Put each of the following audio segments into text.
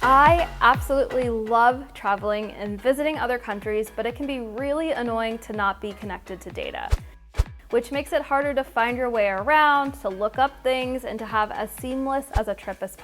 I absolutely love traveling and visiting other countries, but it can be really annoying to not be connected to data, which makes it harder to find your way around, to look up things, and to have as seamless as a trip as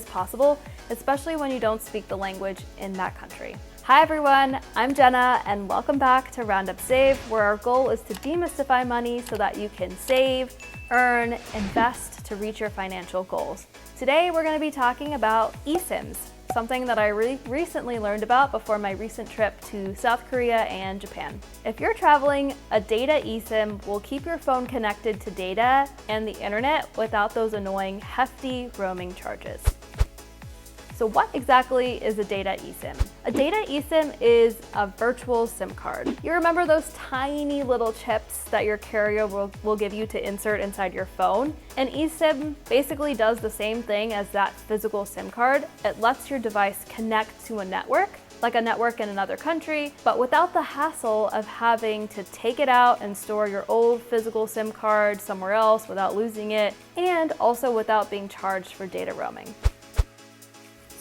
possible, especially when you don't speak the language in that country. Hi everyone, I'm Jenna, and welcome back to RoundUpSave, where our goal is to demystify money so that you can save, earn, invest to reach your financial goals. Today we're going to be talking about eSIMs, something that I recently learned about before my recent trip to South Korea and Japan. If you're traveling, a data eSIM will keep your phone connected to data and the internet without those annoying hefty roaming charges. So what exactly is a data eSIM? A data eSIM is a virtual SIM card. You remember those tiny little chips that your carrier will give you to insert inside your phone? An eSIM basically does the same thing as that physical SIM card. It lets your device connect to a network, like a network in another country, but without the hassle of having to take it out and store your old physical SIM card somewhere else without losing it, and also without being charged for data roaming.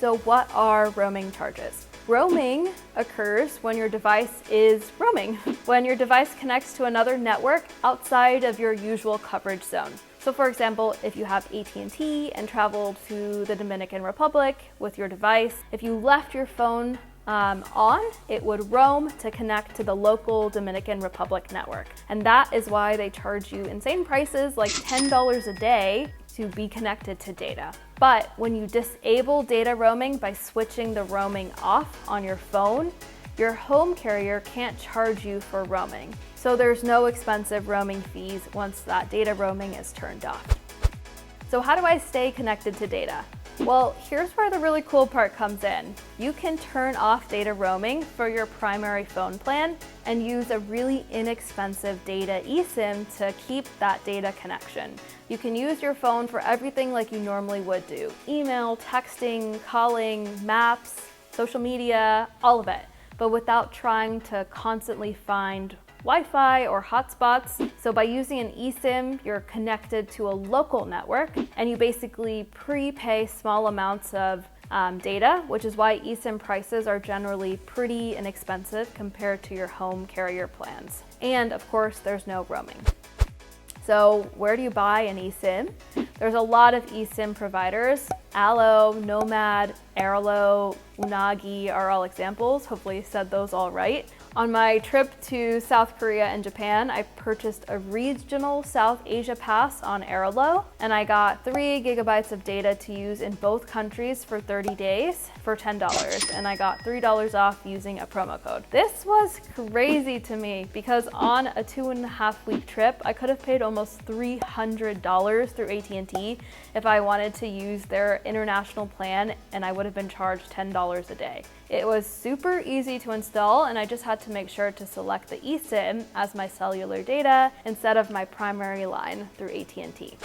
So what are roaming charges? Roaming occurs when your device is roaming, when your device connects to another network outside of your usual coverage zone. So for example, if you have AT&T and traveled to the Dominican Republic with your device, if you left your phone on, it would roam to connect to the local Dominican Republic network. And that is why they charge you insane prices like $10 a day to be connected to data. But when you disable data roaming by switching the roaming off on your phone, your home carrier can't charge you for roaming. So there's no expensive roaming fees once that data roaming is turned off. So how do I stay connected to data? Well, here's where the really cool part comes in. You can turn off data roaming for your primary phone plan and use a really inexpensive data eSIM to keep that data connection. You can use your phone for everything like you normally would do. Email, texting, calling, maps, social media, all of it, but without trying to constantly find Wi-Fi or hotspots. So by using an eSIM, you're connected to a local network and you basically prepay small amounts of data, which is why eSIM prices are generally pretty inexpensive compared to your home carrier plans. And of course, there's no roaming. So where do you buy an eSIM? There's a lot of eSIM providers. Allo, Nomad, Airlo, Unagi are all examples. Hopefully I said those all right. On my trip to South Korea and Japan, I purchased a regional South Asia pass on Airlo, and I got 3 gigabytes of data to use in both countries for 30 days for $10, and I got $3 off using a promo code. This was crazy to me because on a 2.5-week trip, I could have paid almost $300 through AT&T if I wanted to use their international plan, and I would have been charged $10 a day. It was super easy to install, and I just had to make sure to select the eSIM as my cellular data instead of my primary line through AT&T.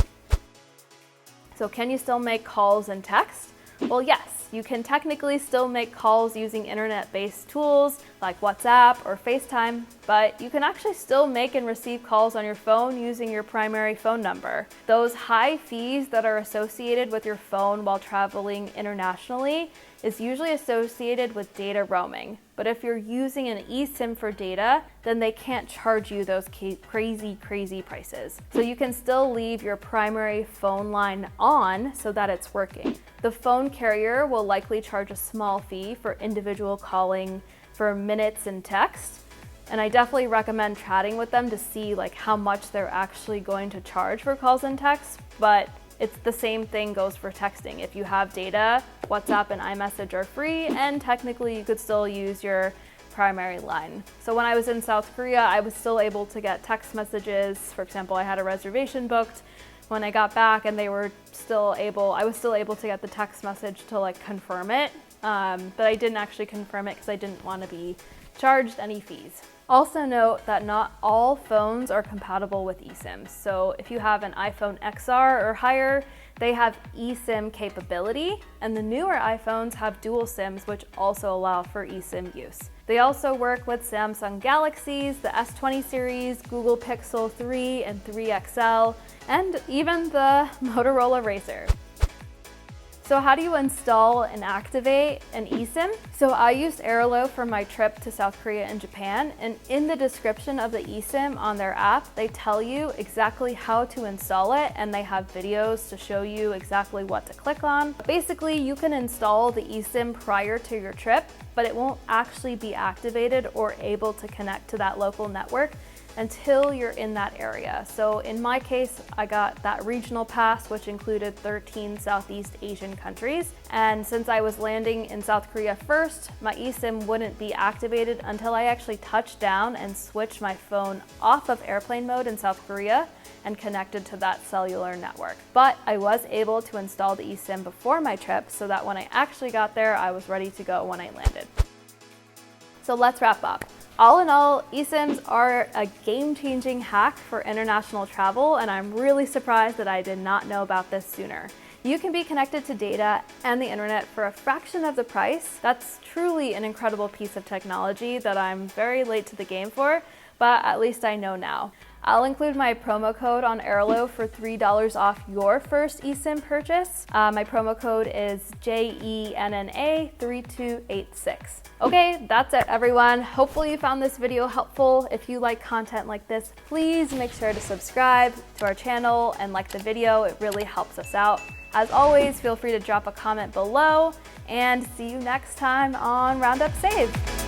So can you still make calls and text? Well, yes, you can technically still make calls using internet-based tools like WhatsApp or FaceTime, but you can actually still make and receive calls on your phone using your primary phone number. Those high fees that are associated with your phone while traveling internationally is usually associated with data roaming. But if you're using an eSIM for data, then they can't charge you those crazy prices. So you can still leave your primary phone line on so that it's working. The phone carrier will likely charge a small fee for individual calling for minutes and text. And I definitely recommend chatting with them to see like how much they're actually going to charge for calls and texts, but it's the same thing goes for texting. If you have data, WhatsApp and iMessage are free, and technically you could still use your primary line. So when I was in South Korea, I was still able to get text messages. For example, I had a reservation booked. When I got back and I was still able to get the text message to like confirm it, but I didn't actually confirm it because I didn't want to be charged any fees. Also note that not all phones are compatible with eSIMs. So if you have an iPhone XR or higher, they have eSIM capability, and the newer iPhones have dual SIMs, which also allow for eSIM use. They also work with Samsung Galaxies, the S20 series, Google Pixel 3 and 3 XL, and even the Motorola Razr. So how do you install and activate an eSIM? So I used Airalo for my trip to South Korea and Japan, and in the description of the eSIM on their app, they tell you exactly how to install it, and they have videos to show you exactly what to click on. Basically, you can install the eSIM prior to your trip, but it won't actually be activated or able to connect to that local network until you're in that area. So in my case, I got that regional pass, which included 13 Southeast Asian countries. And since I was landing in South Korea first, my eSIM wouldn't be activated until I actually touched down and switched my phone off of airplane mode in South Korea and connected to that cellular network. But I was able to install the eSIM before my trip so that when I actually got there, I was ready to go when I landed. So let's wrap up. All in all, eSIMs are a game-changing hack for international travel, and I'm really surprised that I did not know about this sooner. You can be connected to data and the internet for a fraction of the price. That's truly an incredible piece of technology that I'm very late to the game for, but at least I know now. I'll include my promo code on Airalo for $3 off your first eSIM purchase. My promo code is JENNA3286. Okay, that's it everyone. Hopefully you found this video helpful. If you like content like this, please make sure to subscribe to our channel and like the video. It really helps us out. As always, feel free to drop a comment below, and see you next time on RoundUpSave.